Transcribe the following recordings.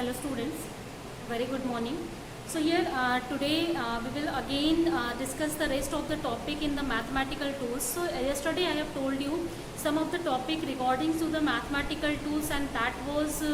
Hello students, very good morning. So here today we will again discuss the rest of the topic in the mathematical tools. So yesterday I have told you some of the topic regarding to the mathematical tools, and that was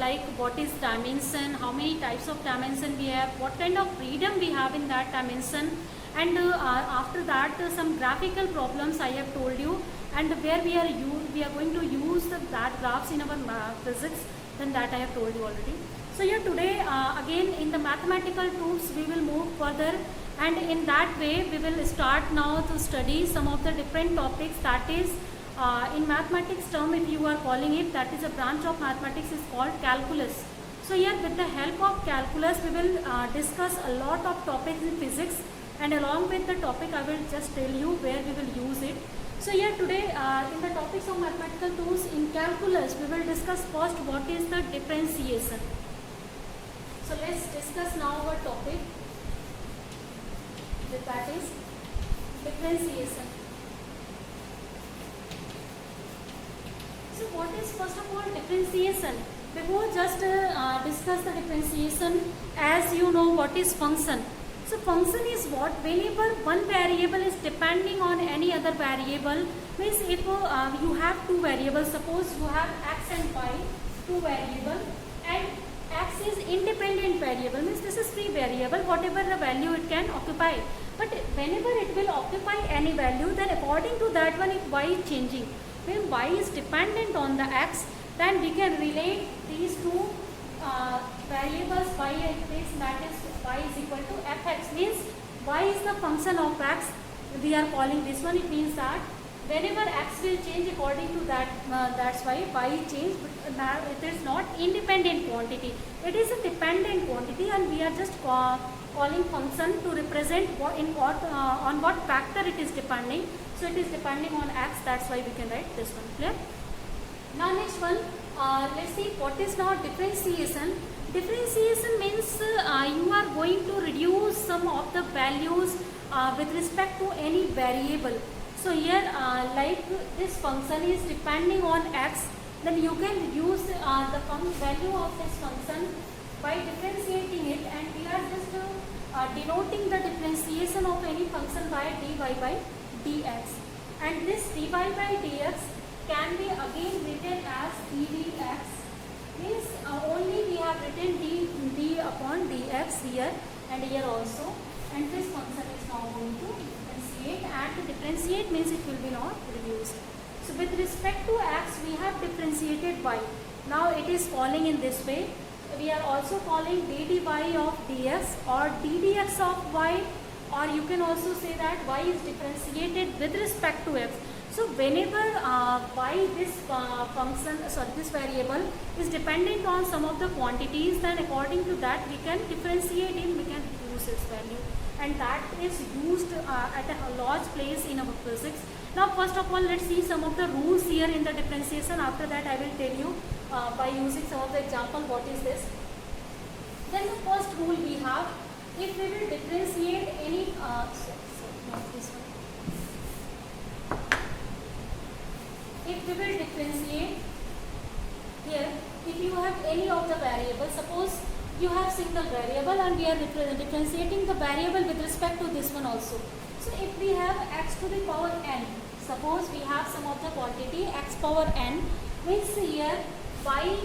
like what is dimension, how many types of dimension we have, what kind of freedom we have in that dimension, and after that some graphical problems I have told you, and where we are going to use that graphs in our physics, then that I have told you already. So here today again in the mathematical tools we will move further, and in that way we will start now to study some of the different topics. That is in mathematics term, if you are calling it, that is a branch of mathematics is called calculus. So here with the help of calculus we will discuss a lot of topics in physics, and along with the topic I will just tell you where we will use it. So here today in the topics of mathematical tools in calculus we will discuss first what is the differentiation. So let's discuss now our topic, that is differentiation. So what is first of all differentiation? Before just discuss the differentiation, as you know what is function. So function is what? Whenever one variable is depending on any other variable, means if you have two variables, suppose you have x and y, two variables, and x is independent variable, means this is free variable, whatever the value it can occupy. But whenever it will occupy any value, then according to that one, if y is changing, when y is dependent on the x, then we can relate these two variables y and x, that is y is equal to fx, means y is the function of x, we are calling this one. It means that whenever x will change, according to that, that's why y change, but now it is not independent quantity, it is a dependent quantity, and we are just calling function to represent what in what on what factor it is depending. So it is depending on x, that's why we can write this one. Clear? Now next one, let's see what is now differentiation. Differentiation means you are going to reduce some of the values with respect to any variable. So here like this function is depending on x, then you can reduce the value of this function by differentiating it, and we are just denoting the differentiation of any function by dy by dx, and this dy by dx can be again written as ddx, means only we have written d upon dx here and here also, and this function is now going to differentiate, and to differentiate means it will be not reduced. So with respect to x we have differentiated y, now it is falling in this way. We are also calling dy of dx or ddx of y, or you can also say that y is differentiated with respect to x. So whenever y this this variable is dependent on some of the quantities, then according to that we can differentiate it, we can reduce its value, and that is used at a large place in our physics. Now first of all let's see some of the rules here in the differentiation. After that I will tell you by using some of the example what is this. Then the first rule we have, if we will differentiate any not this one. If we will differentiate here, if you have any of the variables, suppose you have single variable and we are differentiating the variable with respect to this one also. So if we have x to the power n, suppose we have some of the quantity x power n, means here y,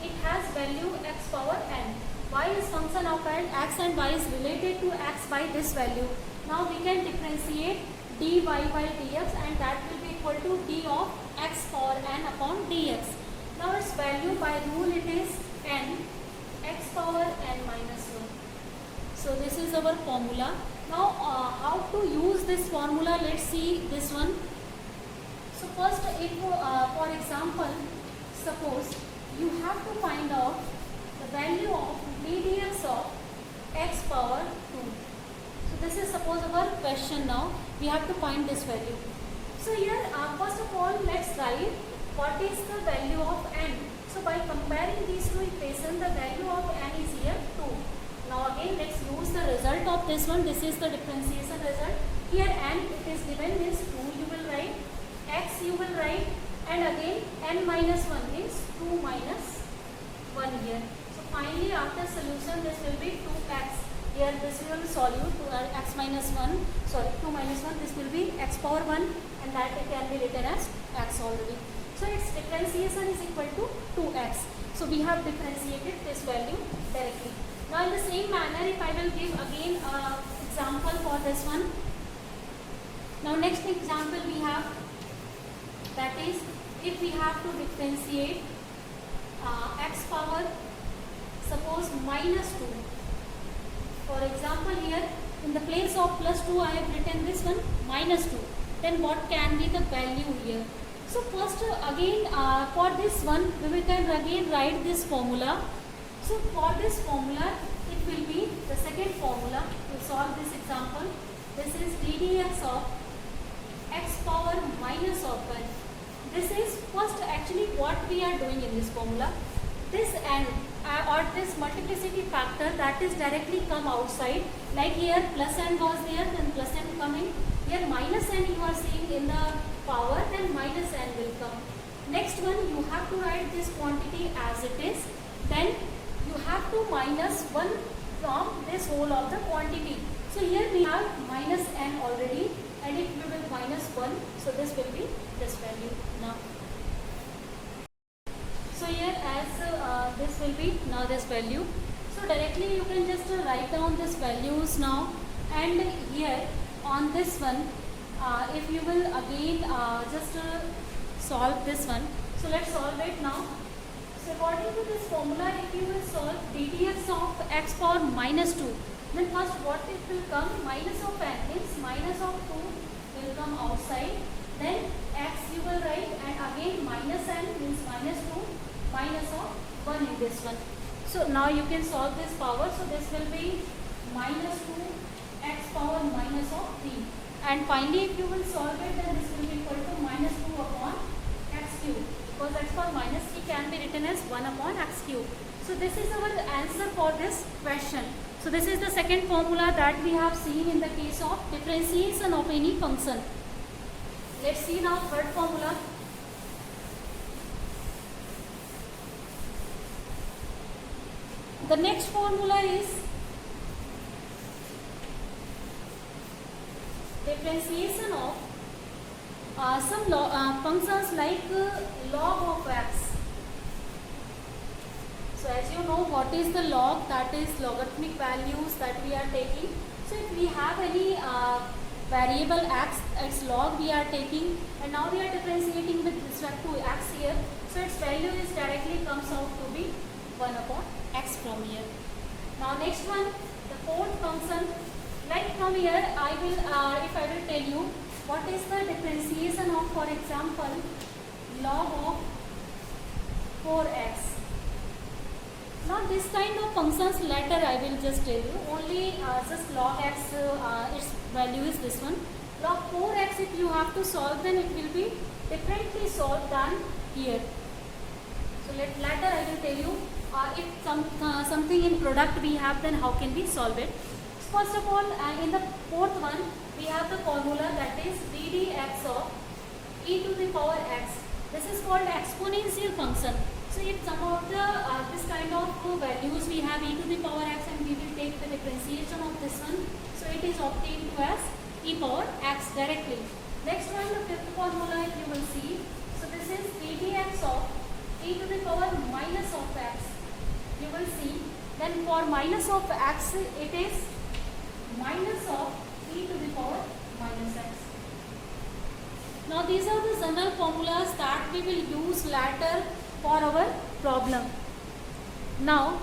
it has value x power n. Y is function of x and y is related to x by this value. Now we can differentiate dy by dx, and that will be equal to d of x power n upon dx. Now its value by rule it is n, x power n minus 1. So this is our formula. Now how to use this formula, let's see this one. So first, if for example suppose you have to find out the value of ddx of x power 2. So this is suppose our question. Now we have to find this value. So here first of all let's write what is the value of n. So by comparing these two equations, the value of n is here 2. Now again let's use the result of this one. This is the differentiation result. Here n it is given is 2, you will write, x you will write, and again n minus 1 is 2 minus 1 here. here. So finally after solution this will be 2x. Here this will solve to x minus 1, sorry 2 minus 1, this will be x power 1 and that it can be written as x already. So its differentiation is equal to 2x. So we have differentiated this value directly. Now in the same manner, if I will give again example for this one. Now next example we have, that is if we have to differentiate x power suppose minus 2. For example here in the place of plus 2 I have written this one minus 2. Then what can be the value here? So first again for this one we can again write this formula. So for this formula it will be the second formula to solve this example. This is ddx of x power minus of 1. This is first actually what we are doing in this formula. This n or this multiplicity factor that is directly come outside, like here plus n was there, then plus n coming. Here minus n you are seeing in the power, then minus n will come. Next one you have to write this quantity as it is, then you have to minus 1 from this whole of the quantity. So here we have minus n already, and if we will minus 1, so this will be this value now. So here as this will be now this value. So directly you can just write down this values now, and here on this one if you will again just solve this one. So let's solve it now. So according to this formula, if you will solve ddx of x power minus 2, then first what it will come, minus of n means minus of 2 will come outside, then x you will write, and again minus n means minus 2, minus of 1 in this one. So now you can solve this power. So this will be minus 2 x power minus of 3, and finally if you will solve it, then this will be equal to minus 2 upon x cube, because x power minus 3 can be written as 1 upon x cube. So this is our answer for this question. So this is the second formula that we have seen in the case of differentiation of any function. Let's see now third formula. The next formula is differentiation of some functions like log of x. So as you know what is the log, that is logarithmic values that we are taking. So if we have any variable x, its log we are taking, and now we are differentiating with respect to x here. So its value is directly comes out to be 1 upon x from here. Now next one, the fourth function. Like from here I will if I will tell you what is the differentiation of, for example, log of 4x. Now this kind of functions later I will just tell you, only just log x its value is this one. Log 4x if you have to solve, then it will be differently solved than here. So later I will tell you if something in product we have, then how can we solve it. First of all in the fourth one we have the formula, that is ddx of e to the power x. This is called exponential function. So if some of the this kind of values we have e to the power x, and we will take the differentiation of this one, so it is obtained to as e power x directly. Next one, the fifth formula if you will see. So this is ddx of e to the power minus of x. You will see. Then for minus of x it is minus of e to the power minus x. Now these are the general formulas that we will use later for our problem. Now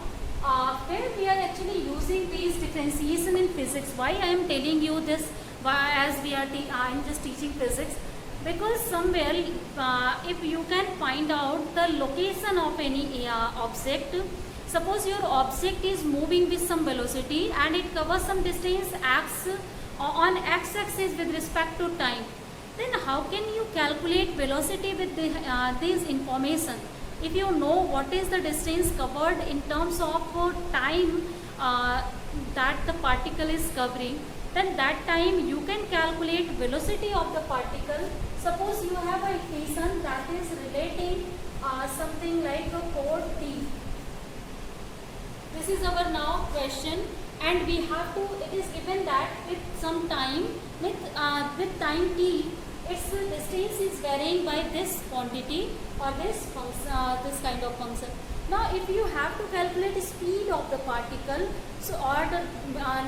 where we are actually using these differentiation in physics, why I am telling you this, as we are I am just teaching physics, because somewhere if you can find out the location of any object. Suppose your object is moving with some velocity and it covers some distance x on x-axis with respect to time. Then how can you calculate velocity with this information? If you know what is the distance covered in terms of time that the particle is covering, then that time you can calculate velocity of the particle. Suppose you have an equation that is relating something like a 4t. this is our now question, and we have to, it is given that with some time, with time t, its distance is varying by this quantity or this function, this kind of function. Now if you have to calculate speed of the particle, so or the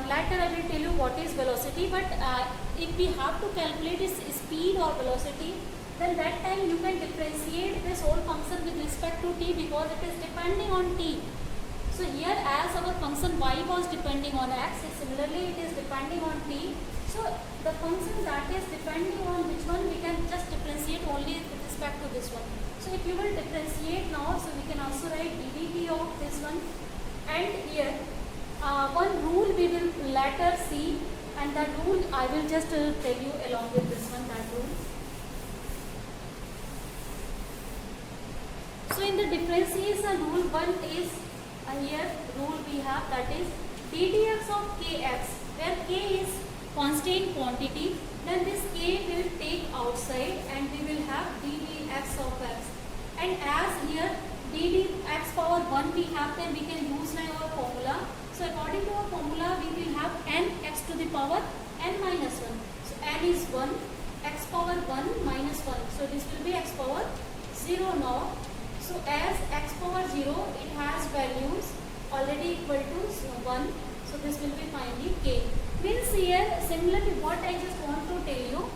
later I will tell you what is velocity, but if we have to calculate its speed or velocity, then that time you can differentiate this whole function with respect to t, because it is depending on t. So here, as our function y was depending on x, similarly it is depending on t. So the function that is depending on which one, we can just differentiate only with respect to this one. So if you will differentiate now, so we can also write ddt of this one, and here one rule we will later see, and that rule I will just tell you along with this one, that rule. So in the differentiation rule, one is here rule we have, that is ddx of kx, where k is constant quantity, then this k will take outside and we will have ddx of x. And as here ddx power 1 we have, then we can use now our formula. So according to our formula, we will have n x to the power n minus 1. So n is 1, x power 1 minus 1. So this will be x power 0 now. So as x power 0, it has values already equal to 1. So this will be finally k. Means here, similarly what I just want to tell you,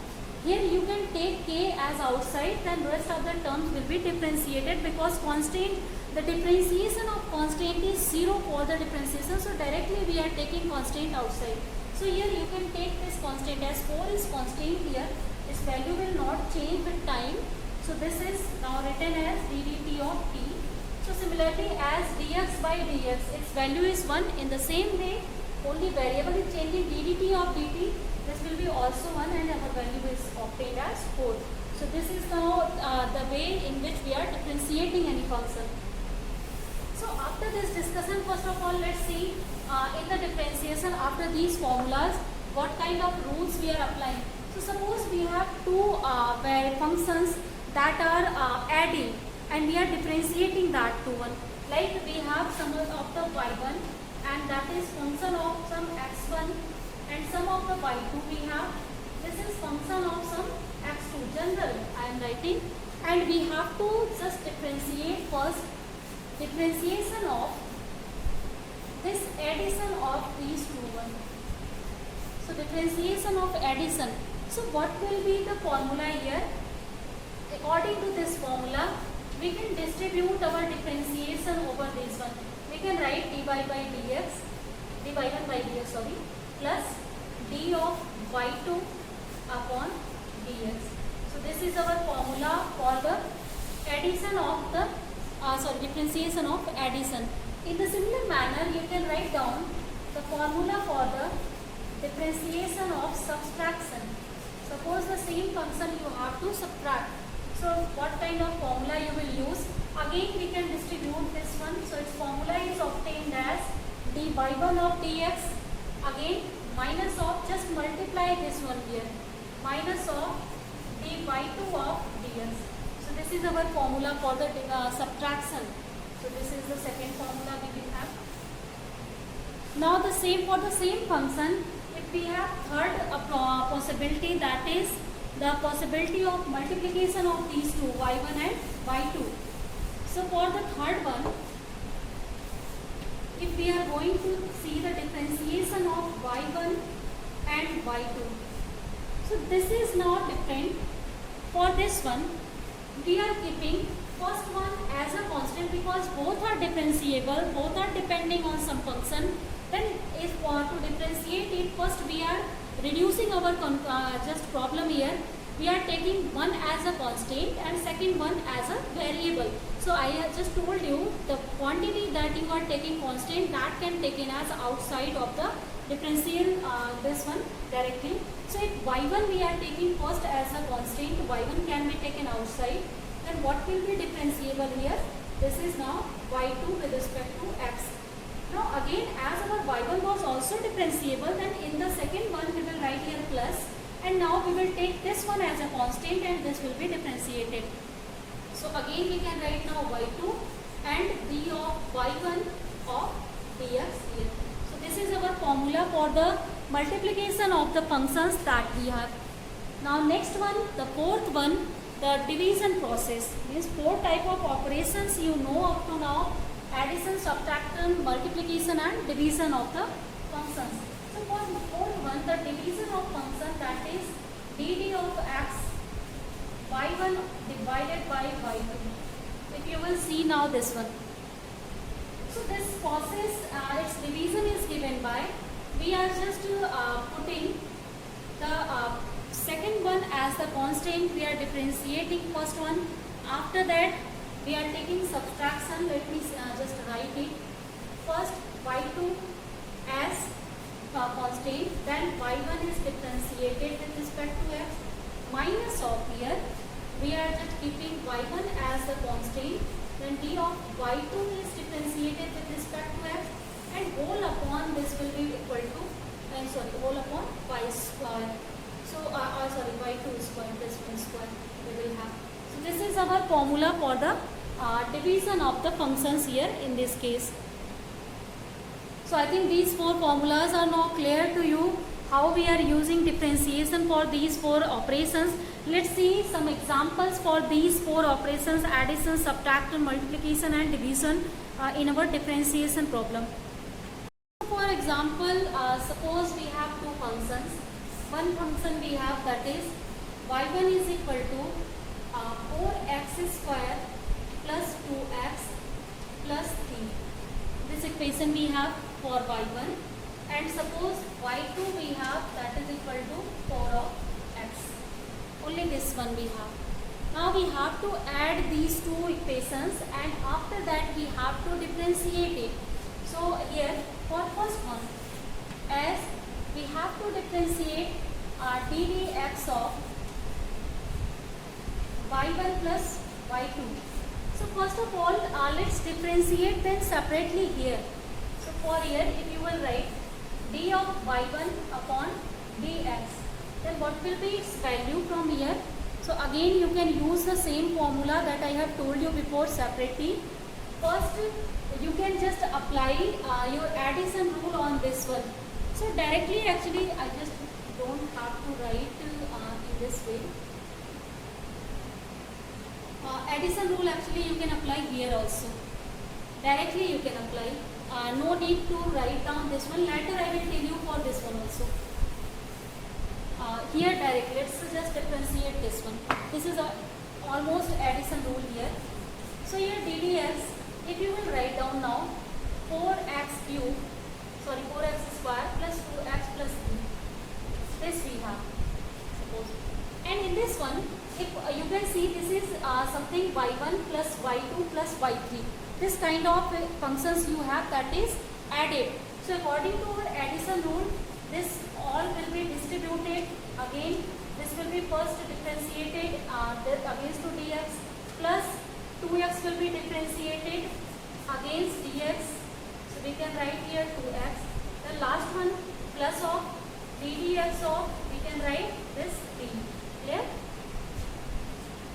here you can take k as outside, then rest of the terms will be differentiated, because constant, the differentiation of constant is 0 for the differentiation. So directly we are taking constant outside. So here you can take this constant, as 4 is constant here, its value will not change with time. So this is now written as ddt of t. So similarly, as dx by dx, its value is 1. In the same way, only variable is changing, ddt of dt, this will be also 1, and our value is obtained as 4. So this is now the way in which we are differentiating any function. So after this discussion, first of all, let's see in the differentiation, after these formulas, what kind of rules we are applying. So suppose we have two functions that are adding, and we are differentiating that to one. Like we have sum of the y1, and that is function of some x1, and sum of the y2 we have, this is function of some x2. General I am writing, and we have to just differentiate first, differentiation of this addition of these two ones. So differentiation of addition. So what will be the formula here? According to this formula, we can distribute our differentiation over this one. We can write dy by dx, dy1 by dx, sorry, plus d of y2 upon dx. So this is our formula for the addition of the, differentiation of addition. In the similar manner, you can write down the formula for the differentiation of subtraction. Suppose the same function you have to subtract. So what kind of formula you will use? Again we can distribute this one. So its formula is obtained as dy by 1 of dx, again minus of, just multiply this one here, minus of dy by 2 of dx. So this is our formula for the subtraction. So this is the second formula we will have. Now the same for the same function, if we have third possibility, that is the possibility of multiplication of these two, y1 and y2. So for the third one, if we are going to see the differentiation of y1 and y2, so this is now different. For this one, we are keeping first one as a constant, because both are differentiable, both are depending on some function. Then if to differentiate it, first we are reducing our just problem here. We are taking one as a constant and second one as a variable. So I have just told you the quantity that you are taking constant, that can taken as outside of the differential this one directly. So if y1 we are taking first as a constant, y1 can be taken outside. Then what will be differentiable here? This is now y2 with respect to x. Now again, as our y1 was also differentiable, then in the second one we will write here plus, and now we will take this one as a constant and this will be differentiated. So again we can write now y2 and d of y1 of dx. formula for the multiplication of the functions that we have. Now next one, the fourth one, the division process. Means 4 type of operations you know up to now: addition, subtraction, multiplication and division of the functions. So for the fourth one, the division of function, that is dd of x y1 divided by y2. If you will see now this one. So this process, its division is given by, we are just putting the second one as the constant. We are differentiating first one. After that we are taking subtraction. Let me just write it. First y2 as constant, then y1 is differentiated with respect to x, minus of here we are just keeping y1 as the constant, then d of y2 is differentiated with respect to x, and whole upon this will be equal to, whole upon y square. So y2 square, this one square we will have. So this is our formula for the division of the functions here in this case. So I think these 4 formulas are now clear to you, how we are using differentiation for these 4 operations. Let's see some examples for these 4 operations: addition, subtraction, multiplication and division in our differentiation problem. For example, suppose we have 2 functions. One function we have, that is y1 is equal to 4x square plus 2x plus 3. This equation we have for y1, and suppose y2 we have, that is equal to 4 of x. Only this one we have. Now we have to add these 2 equations, and after that we have to differentiate it. So here for first one, as we have to differentiate ddx of y1 plus y2. So first of all, let's differentiate them separately here. So for here, if you will write d of y1 upon dx, then what will be its value from here? So again you can use the same formula that I have told you before separately. First you can just apply your addition rule on this one. So directly, actually I just don't have to write in this way. Addition rule actually you can apply here also. Directly you can apply. No need to write down this one. Later I will tell you for this one also. Here directly, let's just differentiate this one. This is almost addition rule here. So here ddx, if you will write down now 4x square plus 2x plus 3. This we have, suppose. And in this one, if you can see, this is something y1 plus y2 plus y3. This kind of functions you have, that is added. So according to our addition rule, this all will be distributed. Again, this will be first differentiated against to dx, plus 2x will be differentiated against dx. So we can write here 2x. The last one, plus of ddx of, we can write this 3. Clear?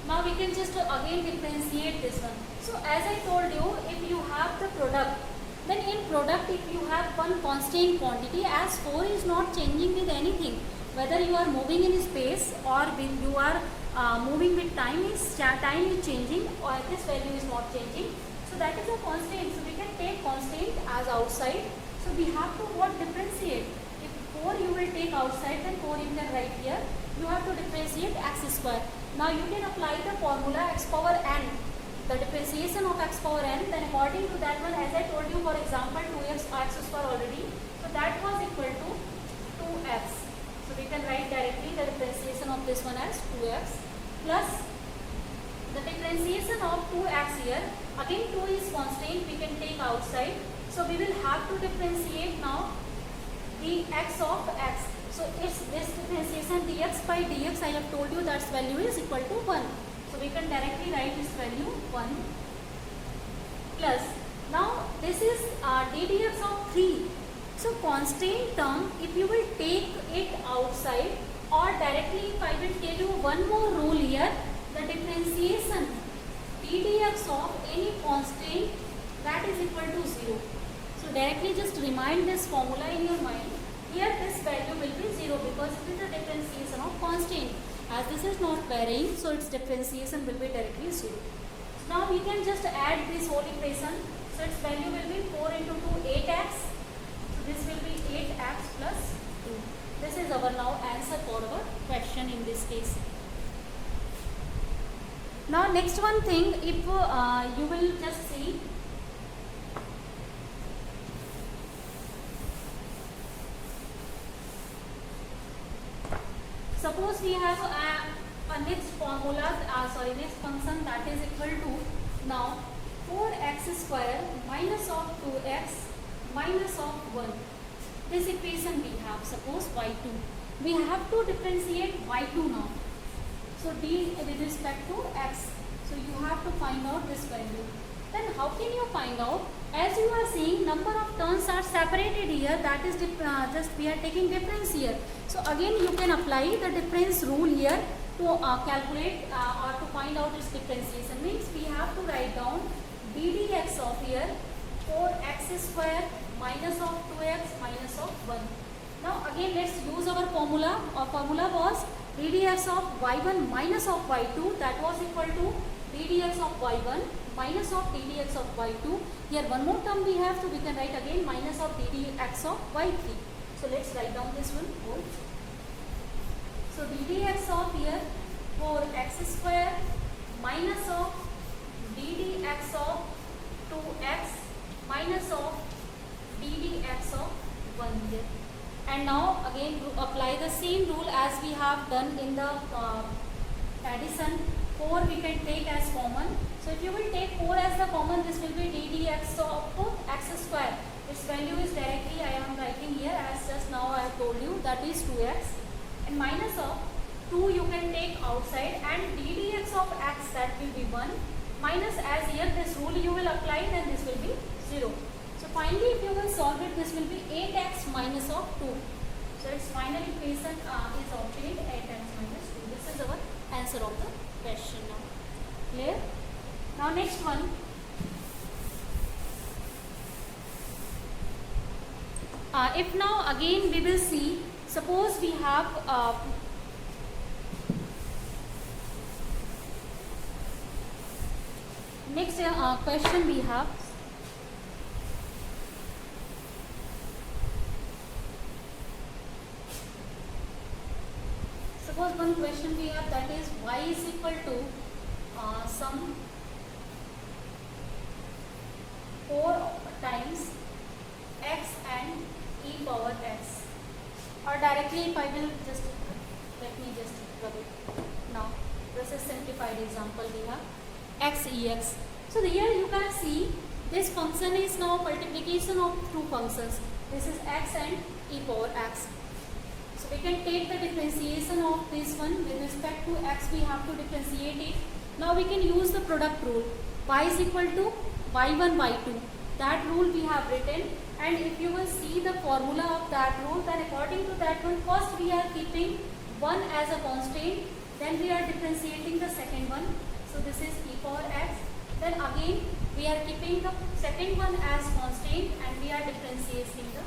Now we can just again differentiate this one. So as I told you, if you have the product, then in product if you have one constant quantity, as 4 is not changing with anything, whether you are moving in space or when you are moving with time is changing, or this value is not changing. So that is a constant. So we can take constant as outside. So we have to what differentiate. If 4 you will take outside, then 4 you can write here. You have to differentiate x square. Now you can apply the formula x power n, the differentiation of x power n. Then according to that one, as I told you, for example 2x square already, so that was equal to 2x. So we can write directly the differentiation of this one as 2x plus the differentiation of 2x here. Again 2 is constant, we can take outside. So we will have to differentiate now the x of x. So it's this differentiation dx by dx, I have told you that value is equal to 1. So we can directly write this value 1 plus. Now this is ddx of 3. So constant term, if you will take it outside, or directly if I will tell you one more rule here, the differentiation ddx of any constant, that is equal to 0. So directly just remind this formula in your mind. here this value will be 0 because it is a differentiation of constant. As this is not varying, so its differentiation will be directly 0. So now we can just add this whole equation. So its value will be 4 into 2, 8x. So this will be 8x plus 2. This is our now answer for our question in this case. Now next one thing, if you will just see, suppose we have a next formula, next function that is equal to now 4x square minus of 2x minus of 1. This equation we have, suppose y2. We have to differentiate y2 now. So d with respect to x. So you have to find out this value. Then how can you find out? As you are seeing, number of terms are separated here. That is just we are taking difference here. So again you can apply the difference rule here to calculate or to find out its differentiation. Means we have to write down d dx of here 4x square minus of 2x minus of 1. Now again let's use our formula. Our formula was d dx of y1 minus of y2, that was equal to d dx of y1 minus of d dx of y2. Here one more term we have, so we can write again minus of d dx of y3. So let's write down this one whole. So d dx of here 4x square minus of d dx of 2x minus of d dx of 1 here. And now again apply the same rule as we have done in the addition. 4 we can take as common. So if you will take 4 as the common, this will be d dx of x square. Its value is directly I am writing here as just now I have told you, that is 2x. And minus of 2 you can take outside, and d dx of x, that will be 1. Minus, as here this rule you will apply, then this will be 0. So finally if you will solve it, this will be 8x minus of 2. So its final equation is obtained 8x minus 2. This is our answer of the question now. Clear? Now next one. If now again we will see, suppose we have next question we have. Suppose one question we have, that is y is equal to some 4 times x and e power x, or directly if I will just, let me just rub it. Now this is simplified example we have x ex. So here you can see this function is now multiplication of two functions. This is x and e power x. So we can take the differentiation of this one with respect to x, we have to differentiate it. Now we can use the product rule. Y is equal to y1 y2. That rule we have written, and if you will see the formula of that rule, then according to that one, first we are keeping 1 as a constant, then we are differentiating the second one. So this is e power x. Then again we are keeping the second one as constant, and we are differentiating the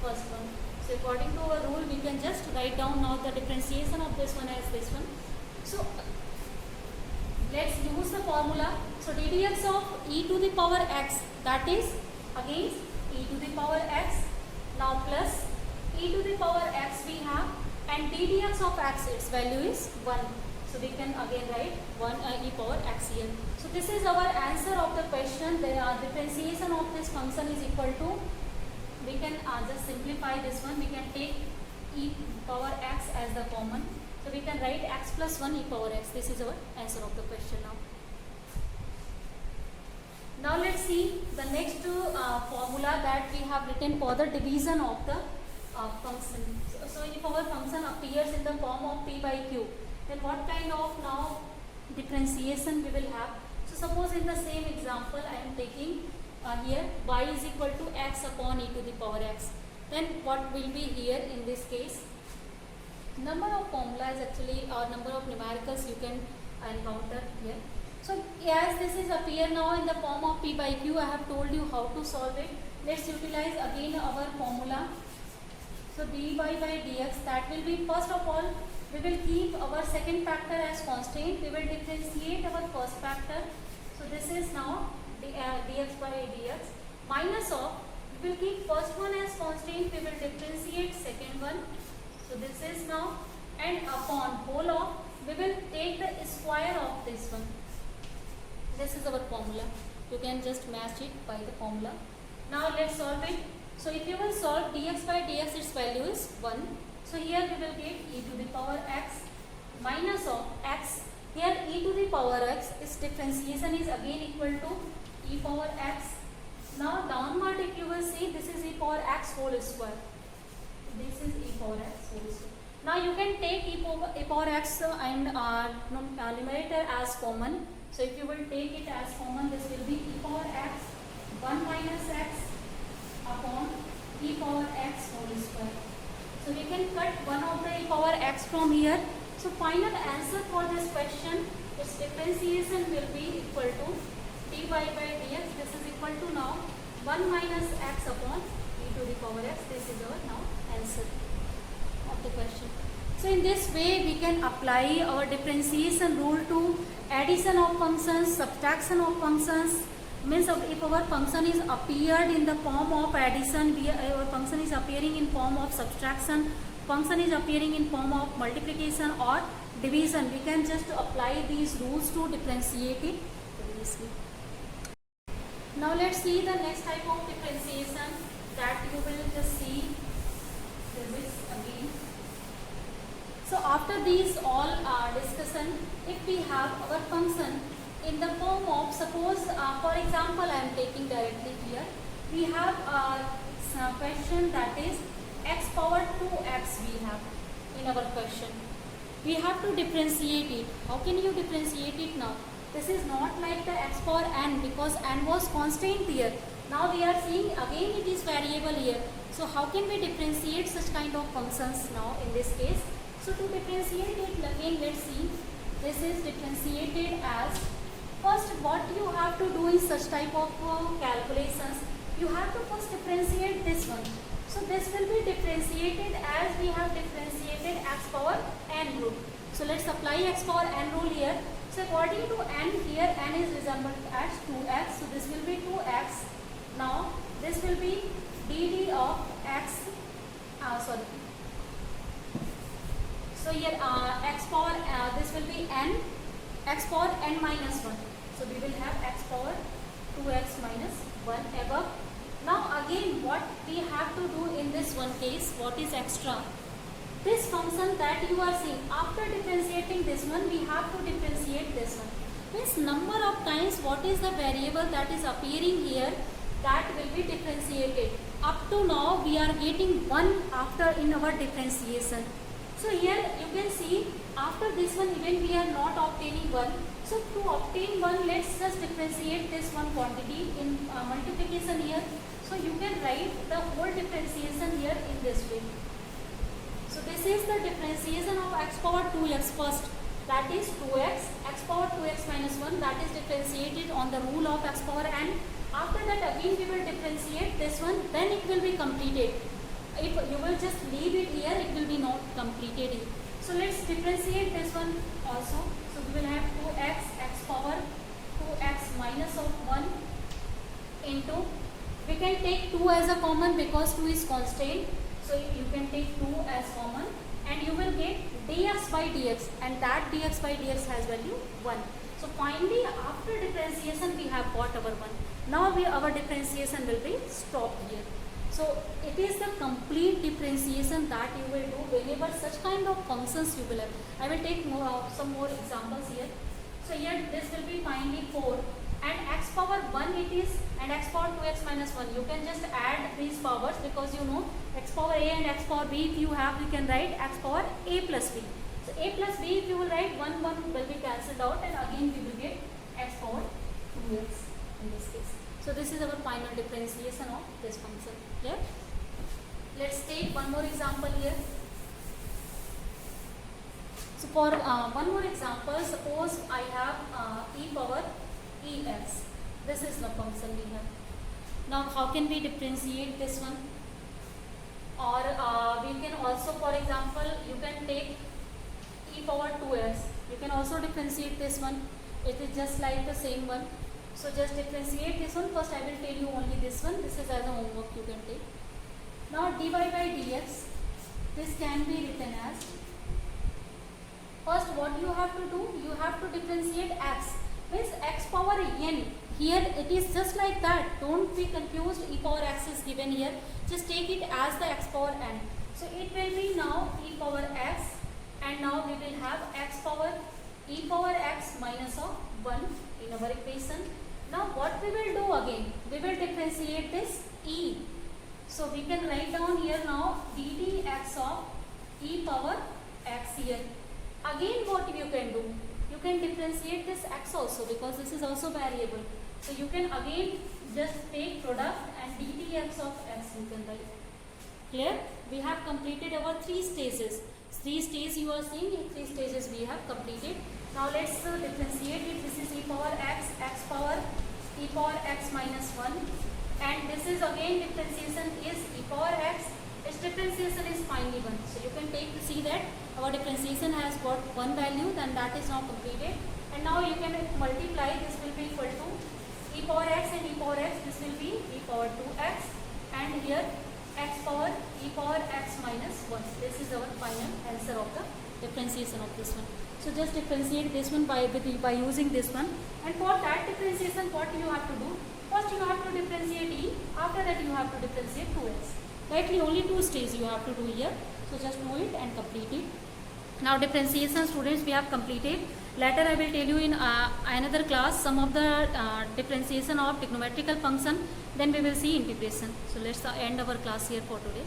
first one. So according to our rule, we can just write down now the differentiation of this one as this one. So let's use the formula. So d dx of e to the power x, that is against e to the power x, now plus e to the power x we have, and d dx of x, its value is 1. So we can again write 1 e power x here. So this is our answer of the question. The differentiation of this function is equal to, we can just simplify this one. We can take e power x as the common. So we can write x plus 1 e power x. This is our answer of the question now. Now let's see the next formula that we have written for the division of the function. So if our function appears in the form of p by q, then what kind of now differentiation we will have? So suppose in the same example I am taking here y is equal to x upon e to the power x. Then what will be here in this case? Number of formulas actually, or number of numericals you can encounter here. So as this is appear now in the form of p by q, I have told you how to solve it. Let's utilize again our formula. So dy by dx, that will be, first of all, we will keep our second factor as constant. We will differentiate our first factor. So this is now dx by dx minus of, we will keep first one as constant. We will differentiate second one. So this is now, and upon whole of, we will take the square of this one. This is our formula. You can just match it by the formula. Now let's solve it. So if you will solve dx by dx, its value is 1. So here we will get e to the power x minus of x. Here e to the power x, its differentiation is again equal to e power x. Now downward, if you will see, this is e power x whole square. This is e power x whole square. Now you can take e power x and numerator as common. So if you will take it as common, this will be e power x 1 minus x upon e power x whole square. So we can cut one of the e power x from here. So final answer for this question, its differentiation will be equal to dy by dx. This is equal to now 1 minus x upon e to the power x. This is our now answer of the question. So in this way we can apply our differentiation rule to addition of functions, subtraction of functions. Means if our function is appeared in the form of addition, our function is appearing in form of subtraction, function is appearing in form of multiplication or division, we can just apply these rules to differentiate it easily. Now let's see the next type of differentiation that you will just see. This is again. So after these all discussion, if we have our function in the form of, suppose for example I am taking directly here, we have a question that is x power 2x we have in our question. We have to differentiate it. How can you differentiate it now? This is not like the x power n, because n was constant here. Now we are seeing again it is variable here. So how can we differentiate such kind of functions now in this case? So to differentiate it again, let's see. This is differentiated as, first what you have to do in such type of calculations, you have to first differentiate this one. So this will be differentiated as we have differentiated x power n rule. So let's apply x power n rule here. So according to n here, n is resembled as 2x. So this will be 2x. Now this will be dd of x, so here x power, this will be n, x power n minus 1. So we will have x power 2x minus 1 above. Now again what we have to do in this one case, what is extra? This function that you are seeing, after differentiating this one, we have to differentiate this one. Means number of times what is the variable that is appearing here, that will be differentiated. Up to now we are getting 1 after in our differentiation. So here you can see after this one even we are not obtaining 1. So to obtain 1, let's just differentiate this one quantity in multiplication here. So you can write the whole differentiation here in this way. So this is the differentiation of x power 2x first, that is 2x, x power 2x minus 1, that is differentiated on the rule of x power n. After that again we will differentiate this one, then it will be completed. If you will just leave it here, it will be not completed here. So let's differentiate this one also. So we will have 2x, x power 2x minus of 1 into, we can take 2 as a common because 2 is constant. So you can take 2 as common and you will get dx by dx, and that dx by dx has value 1. So finally after differentiation we have got our 1. Now our differentiation will be stopped here. So it is the complete differentiation that you will do whenever such kind of functions you will have. I will take some more examples here. So here this will be finally 4 and x power 1 it is, and x power 2x minus 1. You can just add these powers because you know x power a and x power b, if you have, you can write x power a plus b. So a plus b, if you will write 1 will be cancelled out and again we will get x power 2x in this case. So this is our final differentiation of this function. Yeah. Let's take one more example here. So for one more example, suppose I have e power ex. This is the function we have. Now how can we differentiate this one? or we can also, for example, you can take e power 2s. You can also differentiate this one. It is just like the same one. So just differentiate this one. First I will tell you only this one. This is as a homework you can take. Now dy by dx, this can be written as, first what you have to do, you have to differentiate x, means x power n. Here it is just like that, don't be confused, e power x is given here, just take it as the x power n. So it will be now e power x, and now we will have x power e power x minus of 1 in our equation. Now what we will do again, we will differentiate this e. So we can write down here now ddx of e power x here. Again what you can do, you can differentiate this x also, because this is also variable. So you can again just take product and ddx of x you can write. Clear? We have completed our 3 stages. 3 stages you are seeing, in 3 stages we have completed. Now let's differentiate it. This is e power x, x power e power x minus 1, and this is again differentiation is e power x. Its differentiation is finally 1. So you can see that our differentiation has got one value, then that is now completed. And now you can multiply, this will be equal to e power x and e power x, this will be e power 2x, and here x power e power x minus 1. This is our final answer of the differentiation of this one. So just differentiate this one by using this one, and for that differentiation what you have to do, first you have to differentiate e, after that you have to differentiate 2x. Rightly only 2 stages you have to do here. So just do it and complete it. Now differentiation students we have completed. Later I will tell you in another class some of the differentiation of trigonometrical function. Then we will see integration. So let's end our class here for today.